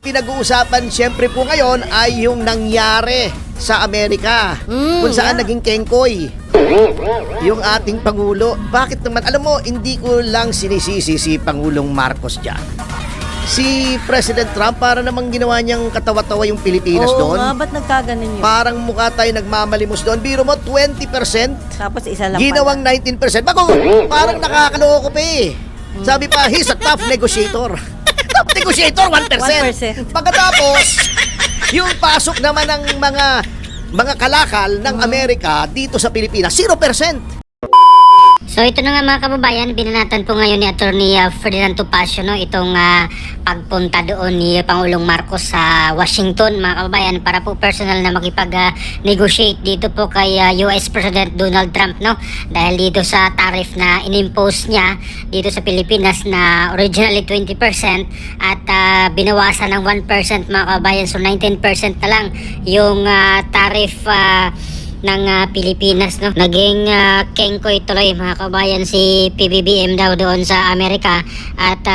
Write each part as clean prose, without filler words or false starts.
pinag-uusapan siyempre po ngayon ay yung nangyari sa Amerika kung saan naging kengkoy yung ating Pangulo. Bakit naman? Alam mo, hindi ko lang sinisisi si Pangulong Marcos dyan. Si President Trump, para namang ginawa niyang katawa-tawa yung Pilipinas doon. Oo nga, ba't nagkaganon yun? Parang mukha tayo nagmamalimos doon. Biro mo, 20%. Tapos isa lang Ginawang 19%. Bago, parang nakakaloko pa eh. Sabi pa, he's a tough negotiator. Top negotiator, 1%. 1%. Pagkatapos, yung pasok naman ng mga kalakal ng Amerika dito sa Pilipinas, 0%. So ito na nga mga kababayan, binanatan po ngayon ni Attorney Ferdinand Topacio itong pagpunta doon ni Pangulong Marcos sa Washington mga kababayan para po personal na makipag-negotiate dito po kay US President Donald Trump dahil dito sa tariff na inimpose niya dito sa Pilipinas na originally 20% at binawasan ng 1% mga kababayan, so 19% na lang yung tariff ng Pilipinas naging kengkoy tuloy mga kabayan si PBBM daw doon sa Amerika at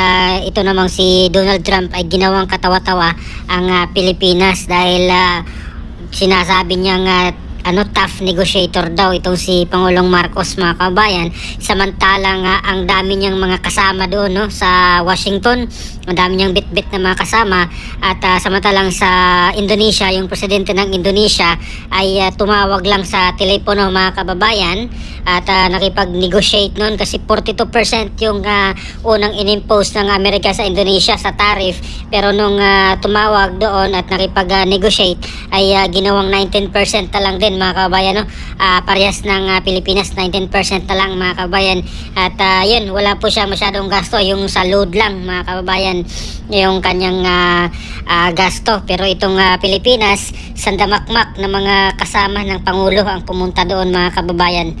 ito namang si Donald Trump ay ginawang katawa-tawa ang Pilipinas dahil sinasabi niyang tough negotiator daw itong si Pangulong Marcos mga kabayan, samantalang ang dami niyang mga kasama doon sa Washington, ang dami niyang bit-bit na mga kasama at samantalang sa Indonesia, yung presidente ng Indonesia ay tumawag lang sa telepono mga kababayan at nakipag-negotiate noon kasi 42% yung unang inimpose ng Amerika sa Indonesia sa tariff, pero nung tumawag doon at nakipag-negotiate ay ginawang 19% na lang din mga kababayan parehas ng Pilipinas 19% na lang mga kababayan at yun, wala po siya masyadong gasto, yung sa load lang mga kababayan yung kanyang gasto, pero itong Pilipinas sandamakmak na mga kasama ng Pangulo ang pumunta doon mga kababayan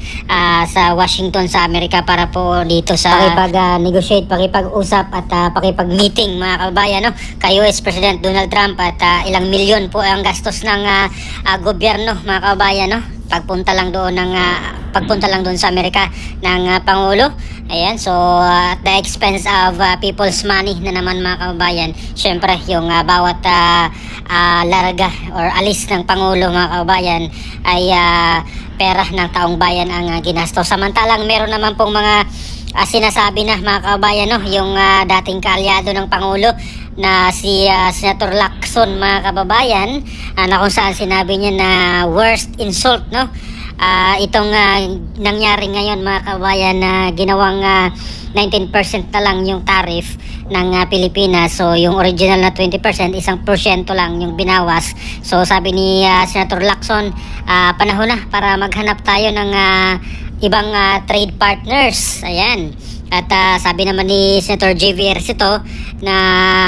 sa Washington sa Amerika para po dito sa pakipag-negotiate, pakipag-usap at pakipag-meeting mga kababayan kay US President Donald Trump at ilang milyon po ang gastos ng gobyerno mga kababayan pagpunta lang doon sa Amerika ng Pangulo. Ayan, so at the expense of people's money na naman mga kababayan. Syempre yung bawat larga or alis ng Pangulo mga kababayan ay pera ng taong bayan ang ginastos. Samantalang meron naman pong mga sinasabi na mga kababayan yung dating kaalyado ng Pangulo na si Senator Lacson mga kababayan na kung saan sinabi niya na worst insult itong nangyari ngayon mga kababayan na ginawang 19% na lang yung tariff ng Pilipinas. So yung original na 20%, 1% lang yung binawas. So sabi ni Senator Lacson, panahon na para maghanap tayo ng ibang trade partners. Ayan. At sabi naman ni Senator JV Ercito na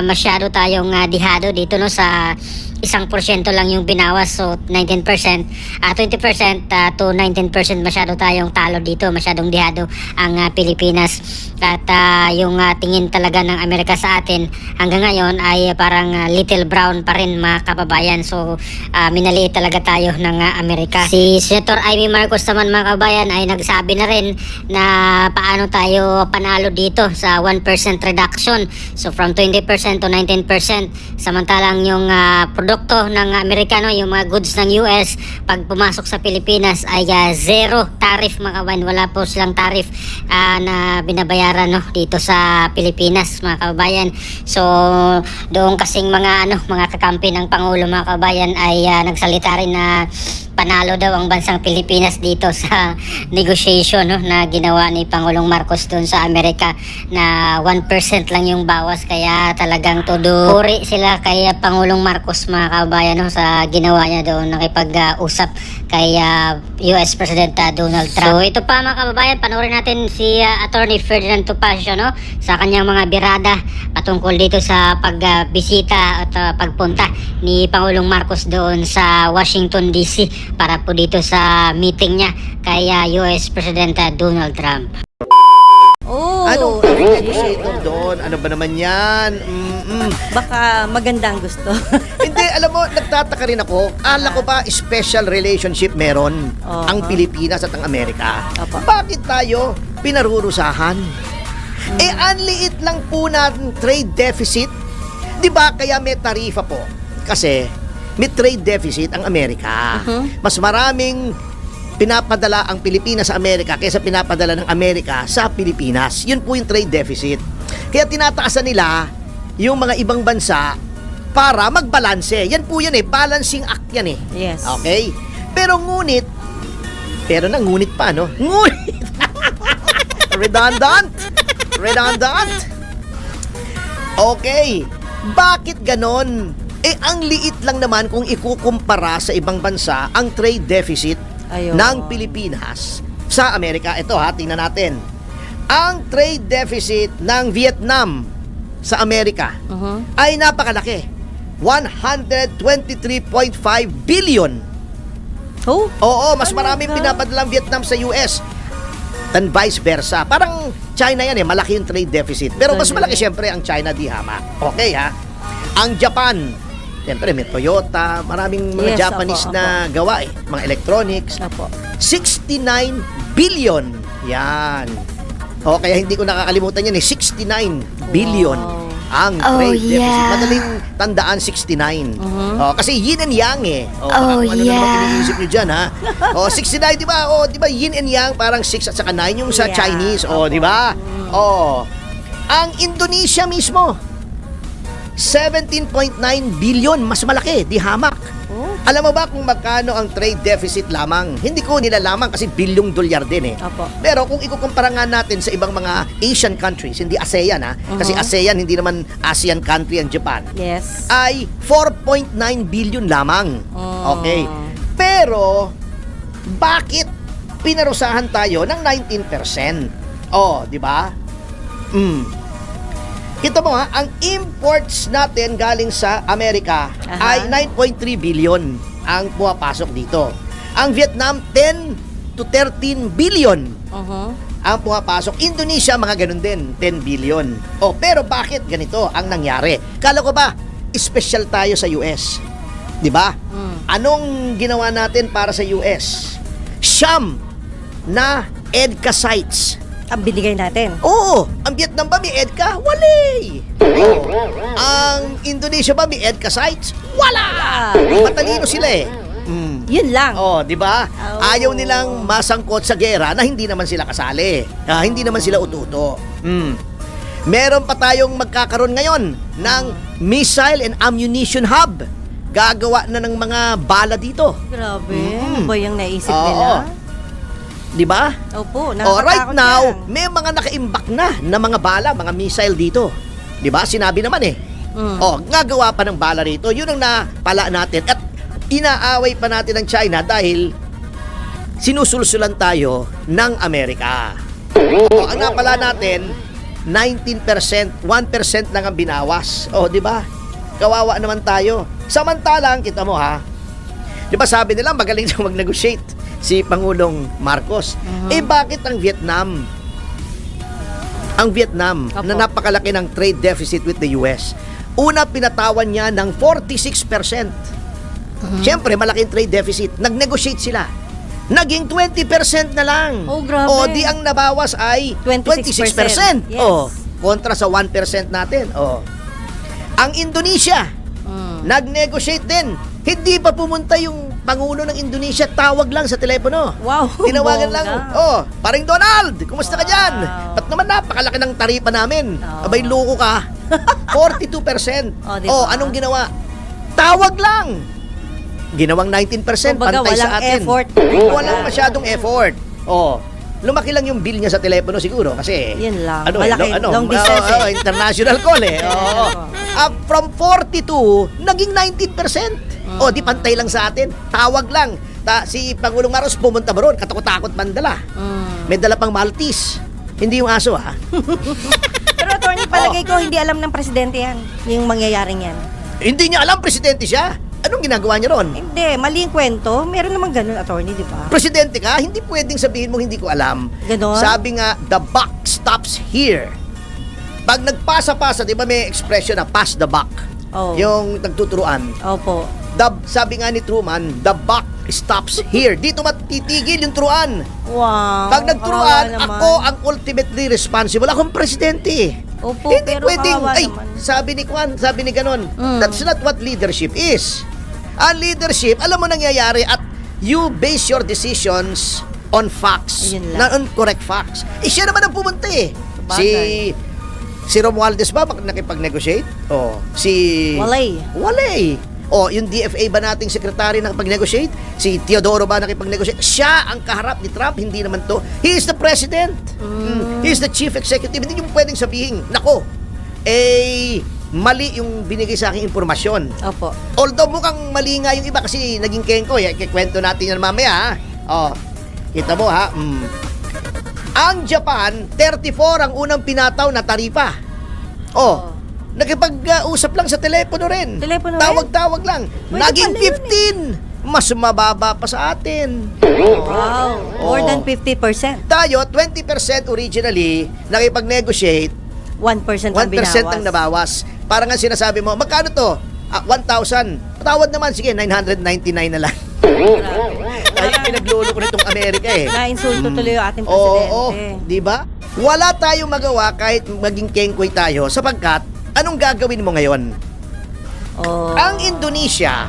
masyado tayong dihado dito sa 1% lang yung binawas, so 19%, 20% to 19% masyado tayong talo dito, masyadong dihado ang Pilipinas. At yung tingin talaga ng Amerika sa atin hanggang ngayon ay parang little brown pa rin mga kababayan. So minaliit talaga tayo ng Amerika. Si Senator Amy Marcos naman mga kababayan ay nagsabi na rin na paano tayo panalo dito sa 1% reduction. So from 20% to 19%, samantalang yung produkto ng Amerikano, yung mga goods ng US pag pumasok sa Pilipinas ay zero tariff mga kababayan. Wala po silang tariff na binabayaran dito sa Pilipinas mga kababayan. So doon kasing mga kakampi ng Pangulo mga kababayan ay nagsalita rin na panalo daw ang bansang Pilipinas dito sa negotiation na ginawa ni Pangulong Marcos doon sa Amerika na 1% lang yung bawas, kaya talagang todo puri sila kay Pangulong Marcos mga kababayan sa ginawa niya doon, nakipag-usap kay US President Donald Trump. So ito pa mga kababayan, panoorin natin si Attorney Ferdinand Topacio sa kanyang mga birada patungkol dito sa pagbisita at pagpunta ni Pangulong Marcos doon sa Washington DC para po dito sa meeting niya kay US President Donald Trump. Anong negotiator doon? Ano ba naman yan? Baka magandang gusto. Hindi, alam mo, nagtataka rin ako. Akala ko ba special relationship meron ang Pilipinas at ang Amerika? Bakit tayo pinarurusahan? Ang liit lang po natin trade deficit. Di ba kaya may tarifa po? Kasi may trade deficit ang Amerika. Mas maraming pinapadala ang Pilipinas sa Amerika kaysa pinapadala ng Amerika sa Pilipinas. Yun po yung trade deficit. Kaya tinataasan nila yung mga ibang bansa para magbalanse. Yan po yan balancing act yan Yes. Okay? Pero ngunit pa, no? Ngunit! Redundant! Okay. Bakit ganon? Ang liit lang naman kung ikukumpara sa ibang bansa ang trade deficit Ayun. ng Pilipinas sa Amerika. Ito tingnan natin. Ang trade deficit ng Vietnam sa Amerika ay napakalaki. 123.5 billion. Oh? Oo, mas Talaga? maraming pinapadala ang Vietnam sa US than vice versa. Parang China yan malaki yung trade deficit. Pero mas malaki syempre ang China, di hama. Okay Ang Japan, syempre may Toyota, maraming mga Yes, Japanese apo. na gawa mga electronics. Apo. 69 billion. Yan. O, kaya hindi ko nakakalimutan yan 69 billion ang Oh, trade deficit. yeah. Madaling tandaan 69. Kasi yin and yang Oh, ano naman yeah. iniisip nyo dyan 69 di ba? Di ba yin and yang parang 6 at saka 9 yung sa Yeah. Chinese. Di ba? Ang Indonesia mismo 17.9 billion, mas malaki, di hamak. Alam mo ba kung magkano ang trade deficit lamang? Hindi ko nilalaman kasi bilyong dolyar din Apo. Pero kung ikukumpara nga natin sa ibang mga Asian countries, hindi ASEAN kasi ASEAN hindi naman ASEAN country ang Japan, Yes. ay 4.9 billion lamang. Oh. Okay. Pero bakit pinarusahan tayo ng 19%? Di ba? Kita mo ang imports natin galing sa Amerika ay 9.3 billion ang pumapasok dito. Ang Vietnam 10 to 13 billion ang pumapasok. Indonesia mga ganun din, 10 billion. Pero bakit ganito ang nangyari? Kala ko ba special tayo sa US? 'Di ba? Anong ginawa natin para sa US? Siyam na EDCA sites. Ang binigay natin. Ang Vietnam ba may EDCA? Wala. Ang Indonesia ba may EDCA sites? Wala. Matalino sila Yun lang. di ba? Ayaw nilang masangkot sa gera na hindi naman sila kasali. Hindi naman sila ututo. Meron pa tayong magkakaroon ngayon ng missile and ammunition hub. Gagawa na ng mga bala dito. Grabe. Ano ba yung naisip nila? Di ba? Opo. Right nakakatakot now, yan. may mga nakaimbak na mga bala, mga missile dito. Di ba? Sinabi naman ngagawa pa ng bala rito. Yun ang napala natin. At inaaway pa natin ng China dahil sinusulsulan tayo ng Amerika. Ang napala natin, 19%, 1% lang ang binawas. Di ba? Kawawa naman tayo. Samantalang, kita mo di ba sabi nila magaling siyang mag-negotiate si Pangulong Marcos. Bakit ang Vietnam? Ang Vietnam Apo. na napakalaki ng trade deficit with the US. Una, pinatawan niya ng 46%. Siyempre, malaking trade deficit. Nag-negotiate sila. Naging 20% na lang. Grabe. Di ang nabawas ay 26%. 26%. Yes. Kontra sa 1% natin. Ang Indonesia, nag-negotiate din. Hindi pa pumunta yung Pangulo ng Indonesia, tawag lang sa telepono. Wow. Tinawagan lang. bongga. Paring Donald, kumusta ka dyan? Ba't naman napakalaki ng taripa namin? Abay, loko ka. 42%. Diba? Anong ginawa? Tawag lang. Ginawang 19%, Kumbaga, pantay sa walang atin. effort. Walang masyadong effort. Lumaki lang yung bill niya sa telepono siguro kasi Yun lang. Malaki, long distance international call from 42 naging 19%. Di pantay lang sa atin. Tawag lang. Si Pangulong Marcos pumunta ba ron? Katakot-takot mandala. May dala pang Maltese. Hindi yung aso Pero attorney, palagay ko hindi alam ng presidente yan. Yung mangyayaring yan. Hindi niya alam presidente siya. Anong ginagawa niya ron? Hindi, mali yung kwento. Meron naman ganun, attorney, di ba? Presidente ka, hindi pwedeng sabihin mo hindi ko alam. Ganon? Sabi nga, the buck stops here. Pag nagpasa-pasa, di ba may expression na pass the buck? Yung nagtuturuan. Opo. Sabi nga ni Truman, the buck stops here. Dito matitigil yung turuan. Wow. Pag nagturuan, kawawa naman. ako ang ultimately responsible. Akong presidente. Opo, Hindi pero pwedeng, kawawa ay, naman. sabi ni Kwan, sabi ni ganon. That's not what leadership is. Ang leadership, alam mo nangyayari at you base your decisions on facts, Ayun lang. not on correct facts. Siya naman ang pumunta eh. Sabagay. Si Romualdez ba nakipag-negotiate? Oh, si Walay. O, yung DFA ba nating sekretary nakipag-negotiate? Si Teodoro ba nakipag-negotiate? Siya ang kaharap ni Trump, hindi naman to. He is the president. He is the chief executive. Hindi yung pwedeng sabihin, nako, mali yung binigay sa aking impormasyon. Opo. Although mukhang mali nga yung iba kasi naging kengko. Kikwento natin yan mamaya, ha? O, kita mo, ha? Ang Japan, 34 ang unang pinataw na taripa. Oh. Nakipag-usap lang sa telepono rin. Telepono rin? Tawag-tawag lang. Pwede Naging pala yun 15. Mas mababa pa sa atin. Wow. More Oo. than 50%. Tayo, 20% originally, nakipag-negotiate, 1% ang 1% binawas. ang nabawas. Parang nga sinasabi mo, magkano to? 1,000. Patawad naman, sige, 999 na lang. Ay, pinagluloko nitong Amerika eh. Na-insulto tuloy yung ating presidente. Oo, di ba? Wala tayong magawa kahit maging kengkoy tayo sapagkat anong gagawin mo ngayon? Oh. Ang Indonesia,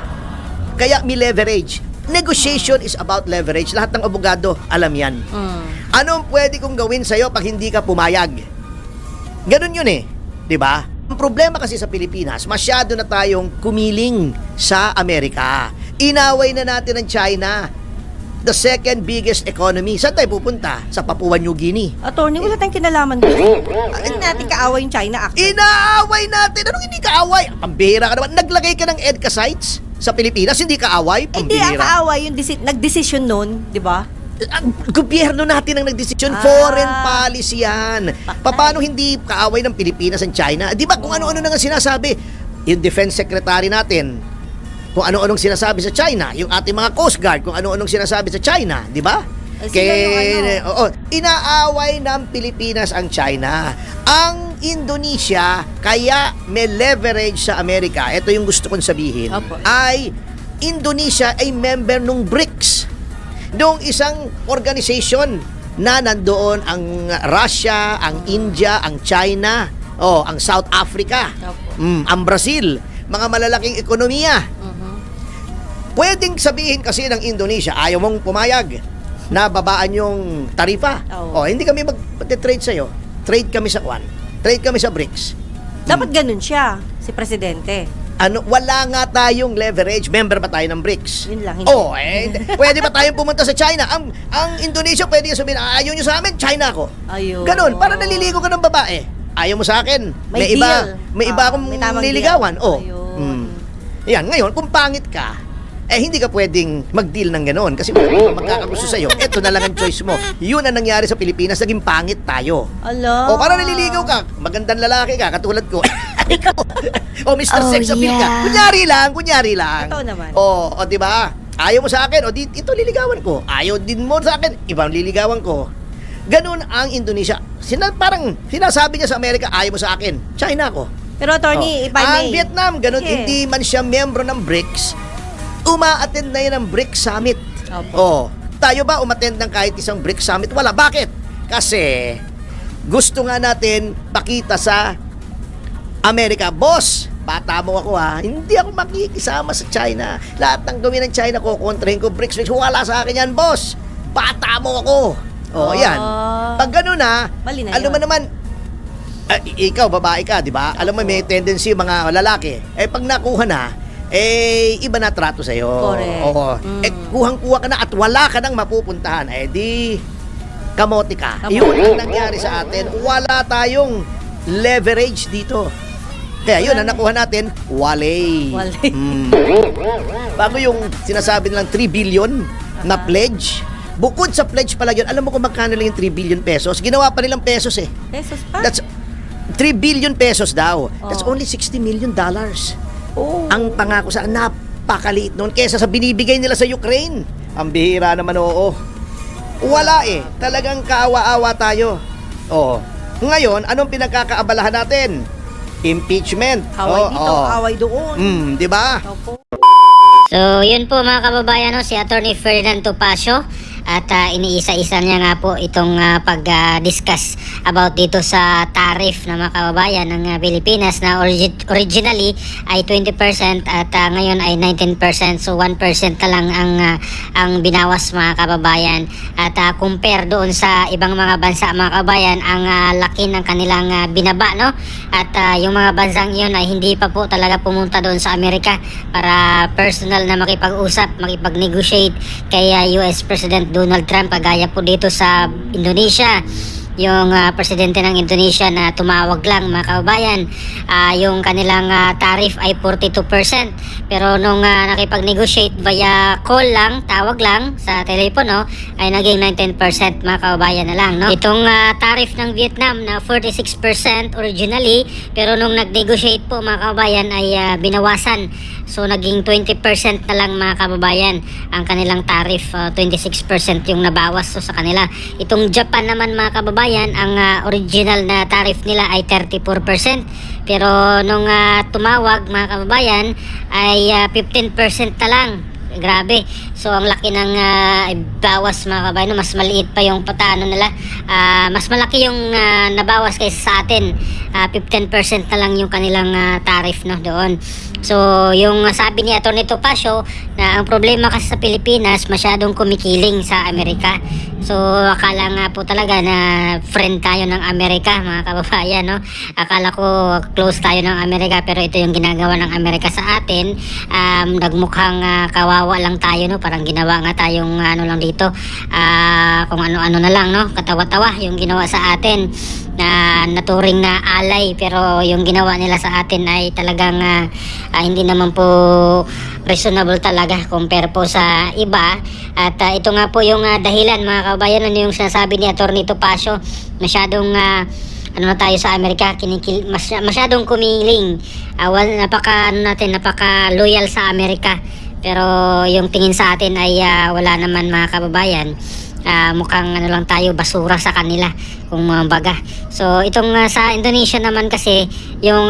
kaya may leverage. Negotiation is about leverage. Lahat ng abogado, alam yan. Anong pwede kong gawin sa'yo pag hindi ka pumayag? Ganun yun eh. Di ba? Ang problema kasi sa Pilipinas, masyado na tayong kumiling sa Amerika. Inaway na natin ang China. The second biggest economy. Saan tayo pupunta? Sa Papua New Guinea. Attorney, wala tayong kinalaman doon. Hindi natin kaaway yung China Act. Inaaway natin. Anong hindi kaaway? Pambira ka naman. Naglagay ka ng EDCA sites sa Pilipinas, hindi kaaway? Hindi ang Pambira. kaaway yung nag-decision noon, di ba? Ang gobyerno natin ang nagdesisyon. Ah. Foreign policy yan. Paano hindi kaaway ng Pilipinas ang China? Di ba kung ano-ano na nga sinasabi? Yung defense secretary natin, kung ano-anong sinasabi sa China, yung ating mga Coast Guard, kung ano-anong sinasabi sa China, di ba? Sila yung Oo, inaaway ng Pilipinas ang China. Ang Indonesia, kaya may leverage sa Amerika, ito yung gusto kong sabihin, Opo. ay Indonesia ay member nung BRICS. Noong isang organization na nandoon ang Russia, ang India, ang China, ang South Africa, Opo. ang Brazil, mga malalaking ekonomiya. Pwedeng sabihin kasi ng Indonesia, ayaw mong pumayag na babaan yung tarifa. Oo. Hindi kami mag-trade sa'yo. Trade kami sa Kwan. Trade kami sa BRICS. Dapat ganun siya, si presidente. Wala nga tayong leverage. Member ba tayo ng BRICS? Yun lang, hindi. Pwede ba tayong pumunta sa China? Ang Indonesia pwede sabihin, ayaw nyo sa amin, China ko. Ayun. Ganon, para naliligo ka ng babae. Ayaw mo sa akin. May deal. May iba akong May tamang niligawan. deal. Ayun. Yan, ngayon, kung pangit ka, hindi ka pwedeng mag-deal ng ganon kasi wala kang magkakagusto sa'yo. Ito na lang ang choice mo. Yun ang nangyari sa Pilipinas, naging pangit tayo. Ala. O para naliligaw ka, magandang lalaki ka, katulad ko. Ikaw. O Mr. Oh, Sex Appeal ka. yeah. Kunyari lang. Totoo naman. O di ba? Ayaw mo sa akin, ito liligawan ko. Ayaw din mo sa akin, ibang liligawan ko. Ganun ang Indonesia. Parang sinasabi niya sa Amerika, ayaw mo sa akin, China ko. Pero attorney, if I may. Ang Vietnam, ganun, Sige. hindi man siya miyembro ng BRICS, uma-attend na yan ng BRICS Summit. Opo. Tayo ba umattend ng kahit isang BRICS Summit? Wala. Bakit? Kasi gusto nga natin pakita sa Amerika, boss, bata mo ako ha, hindi ako makikisama sa China. Lahat ng gawin ng China ko, kontrahin ko, BRICS, wala sa akin yan, boss. Bata mo ako. Yan. Pag ganun ha, Mali na alam mo yun. naman, ikaw, babae ka, di ba? Alam mo, may tendency mga lalaki. Pag nakuha na, iba na trato sa'yo. Correct. Oo. Kuhang-kuha ka na at wala ka nang mapupuntahan. Di, kamote ka. Yun ang nangyari sa atin. Wala tayong leverage dito. Kaya yun, ang nakuha natin, walay. Walay. Bago yung sinasabi nilang 3 billion na pledge, bukod sa pledge pala yun, alam mo kung magkano lang yung 3 billion pesos? Ginawa pa nilang pesos eh. Pesos pa? That's 3 billion pesos daw. That's Oh. only $60 million. Oh. Ang pangako sa napakaliit noon kesa sa binibigay nila sa Ukraine. Ang bihira naman, oo. Wala eh. Talagang kaawa-awa tayo. Oo. Ngayon, anong pinagkakaabalahan natin? Impeachment. Away dito, away doon. Di ba? Opo. So, yun po mga kababayan, no, si Attorney Ferdinand Topacio at iniisa-isa niya nga po itong pag-discuss about dito sa tariff na mga kababayan ng Pilipinas na originally ay 20% at ngayon ay 19%, so 1% na lang ang binawas mga kababayan. At compare doon sa ibang mga bansa mga kababayan, ang laki ng kanilang binaba, no? At yung mga bansang iyon ay hindi pa po talaga pumunta doon sa Amerika para personal na makipag-usap, makipag-negotiate kay US President Donald Trump, kagaya po dito sa Indonesia. Yung presidente ng Indonesia na tumawag lang mga kababayan, yung kanilang tariff ay 42%, pero nung nakipag-negotiate via call lang, tawag lang sa telepono, ay naging 19% mga kababayan na lang, no? Itong tariff ng Vietnam na 46% originally, pero nung nag-negotiate po mga kababayan ay binawasan, so naging 20% na lang mga kababayan ang kanilang tariff, 26% yung nabawas so sa kanila. Itong Japan naman mga kababayan, ang original na tariff nila ay 34%, pero nung tumawag mga kababayan ay 15% na lang. Grabe. So ang laki ng bawas mga kababayan, no? Mas maliit pa yung patano nila. Mas malaki yung nabawas kaysa sa atin. 15% na lang yung kanilang tariff, no, doon. So yung sabi ni Atty. Topacio na ang problema kasi sa Pilipinas, masyadong kumikiling sa Amerika. So akala nga po talaga na friend tayo ng Amerika mga kababayan, no? Akala ko close tayo ng Amerika, pero ito yung ginagawa ng Amerika sa atin. Nagmukhang kawawa lang tayo, no? Parang ginawa nga tayong ano lang dito, kung ano-ano na lang, no? Katawa-tawa yung ginawa sa atin, na naturing na alay, pero yung ginawa nila sa atin ay talagang hindi naman po reasonable talaga compare po sa iba. At ito nga po yung dahilan mga kababayan, ano yung sinasabi ni Atty. Topacio, masyadong ano na tayo sa Amerika, masyadong kumiling, napaka loyal sa Amerika, pero yung tingin sa atin ay wala naman mga kababayan. Mukhang ano lang tayo, basura sa kanila kung baga. So itong sa Indonesia naman kasi, yung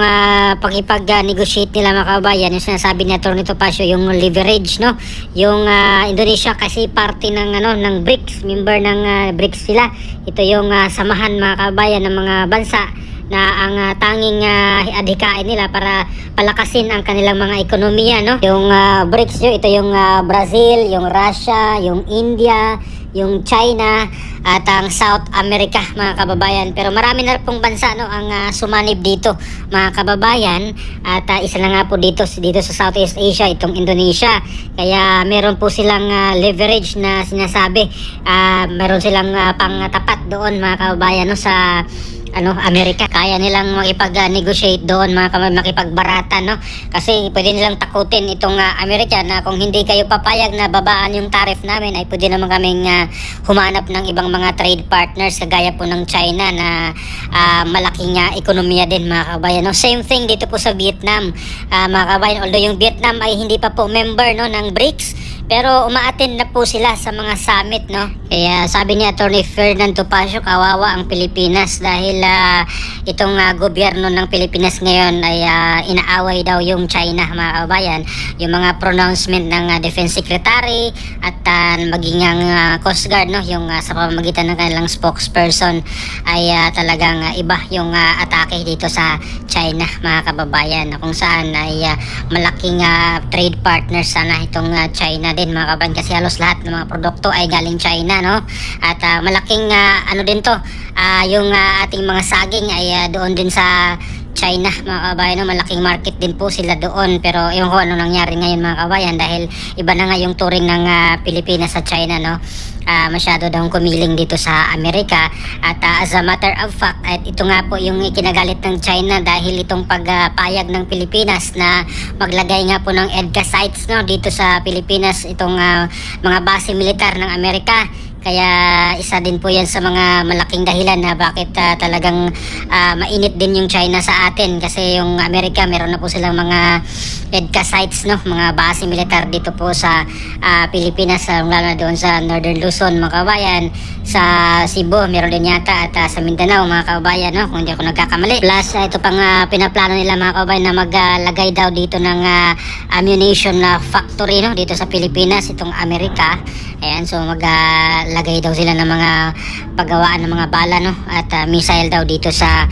pagipag-negotiate nila mga kababayan, yung sinasabi ni Atty. Topacio, yung leverage, no? Yung Indonesia kasi parte ng ng BRICS, member ng BRICS sila. Ito yung samahan mga kababayan ng mga bansa na ang tanging adhikain nila para palakasin ang kanilang mga ekonomiya, no? Yung BRICS ito yung Brazil, yung Russia, yung India, yung China at ang South America mga kababayan. Pero marami na pong bansa, no, ang sumanib dito mga kababayan, at isa na nga po dito sa Southeast Asia itong Indonesia. Kaya meron po silang leverage na sinasabi, meron silang pangtapat doon mga kababayan, no, sa Amerika. Kaya nilang makipag-negotiate doon mga kababayan, makipagbarata, no? Kasi pwede nilang takutin itong Amerika na kung hindi kayo papayag na babaan yung tariff namin, ay pwede naman kaming humanap ng ibang mga trade partners kagaya po ng China na malaking ekonomiya din mga kababayan, no? Same thing dito po sa Vietnam mga kababayan, although yung Vietnam ay hindi pa po member, no, ng BRICS, pero umaattend na po sila sa mga summit, no? Kaya sabi ni Atty. Ferdinand Topacio, kawawa ang Pilipinas dahil itong gobyerno ng Pilipinas ngayon ay inaaway daw yung China mga kababayan. Yung mga pronouncement ng Defense Secretary at maging ang Coast Guard, no, yung sa pamamagitan ng kanilang spokesperson ay talagang iba yung atake dito sa China mga kababayan, kung saan ay malaking trade partner sana itong China din mga kababayan, kasi halos lahat ng mga produkto ay galing China, no? At malaking ano din to, yung ating mga saging ay doon din sa China mga kabayan, no? Malaking market din po sila doon, pero ewan ko ano nangyari ngayon mga kabayan, dahil iba na nga yung turing ng Pilipinas sa China, no? Masyado daw kumiling dito sa Amerika. At as a matter of fact, at ito nga po yung ikinagalit ng China dahil itong pagpayag ng Pilipinas na maglagay nga po ng EDCA sites, no, dito sa Pilipinas, itong mga base militar ng Amerika. Kaya isa din po yan sa mga malaking dahilan na bakit talagang mainit din yung China sa atin, kasi yung Amerika meron na po silang mga EDCA sites, no, mga base militar dito po sa Pilipinas, lalo na doon sa Northern Luzon mga kabayan, sa Cebu meron din yata, at sa Mindanao mga kabayan, no, kung hindi ako nagkakamali. Plus ito pang pinaplano nila mga kabayan na maglagay daw dito ng ammunition na factory, no, dito sa Pilipinas, itong Amerika. Ayan, so maglagay daw sila ng mga paggawaan ng mga bala, no, at missile daw dito sa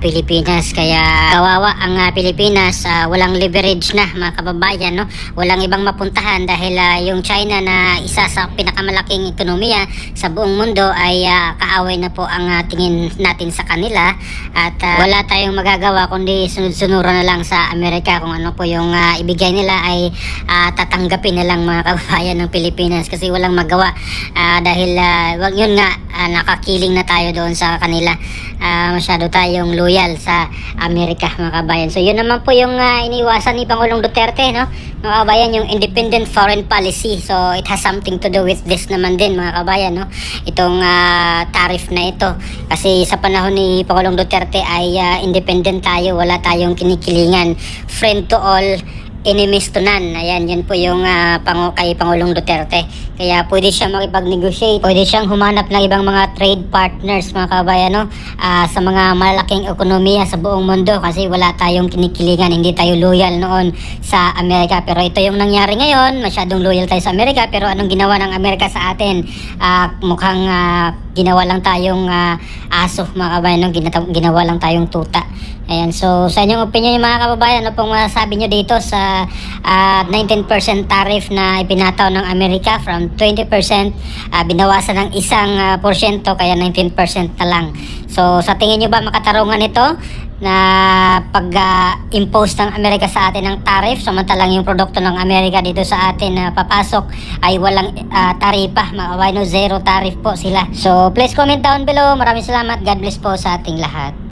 Pilipinas. Kaya kawawa ang Pilipinas, walang leverage na mga kababayan, no, walang ibang mapuntahan dahil yung China na isa sa pinakamalaking ekonomiya sa buong mundo ay kaaway na po ang tingin natin sa kanila, at wala tayong magagawa kundi sunod-sunuran na lang sa Amerika. Kung ano po yung ibigay nila ay tatanggapin na lang mga kababayan ng Pilipinas, kasi walang magawa dahil yun nga, nakakiling na tayo doon sa kanila. Masyado tayong loyal sa Amerika mga kabayan. So yun naman po yung iniwasan ni Pangulong Duterte, no, mga kabayan, yung independent foreign policy. So it has something to do with this naman din mga kabayan, no, itong tariff na ito. Kasi sa panahon ni Pangulong Duterte ay independent tayo, wala tayong kinikilingan, friend to all, enemies to none. Ayan, yan po yung kay Pangulong Duterte. Kaya pwede siya makipag-negotiate, pwede siyang humanap ng ibang mga trade partners mga kabayan, no, sa mga malaking ekonomiya sa buong mundo, kasi wala tayong kinikilingan, hindi tayo loyal noon sa Amerika. Pero ito yung nangyari ngayon, masyadong loyal tayo sa Amerika, pero anong ginawa ng Amerika sa atin? Mukhang ginawa lang tayong aso mga kabayan, no? Ginawa lang tayong tuta. Ayan, so sa inyong opinion mga kababayan, ano pong masasabi nyo dito sa 19% tariff na ipinataw ng Amerika from 20%, binawasan ng 1% kaya 19% na lang. So sa tingin nyo ba makatarungan ito na pag-impose ng Amerika sa atin ng tariff, samantalang yung produkto ng Amerika dito sa atin na papasok ay walang taripa, mga kababayan, no? Zero tariff po sila. So please comment down below. Maraming salamat. God bless po sa ating lahat.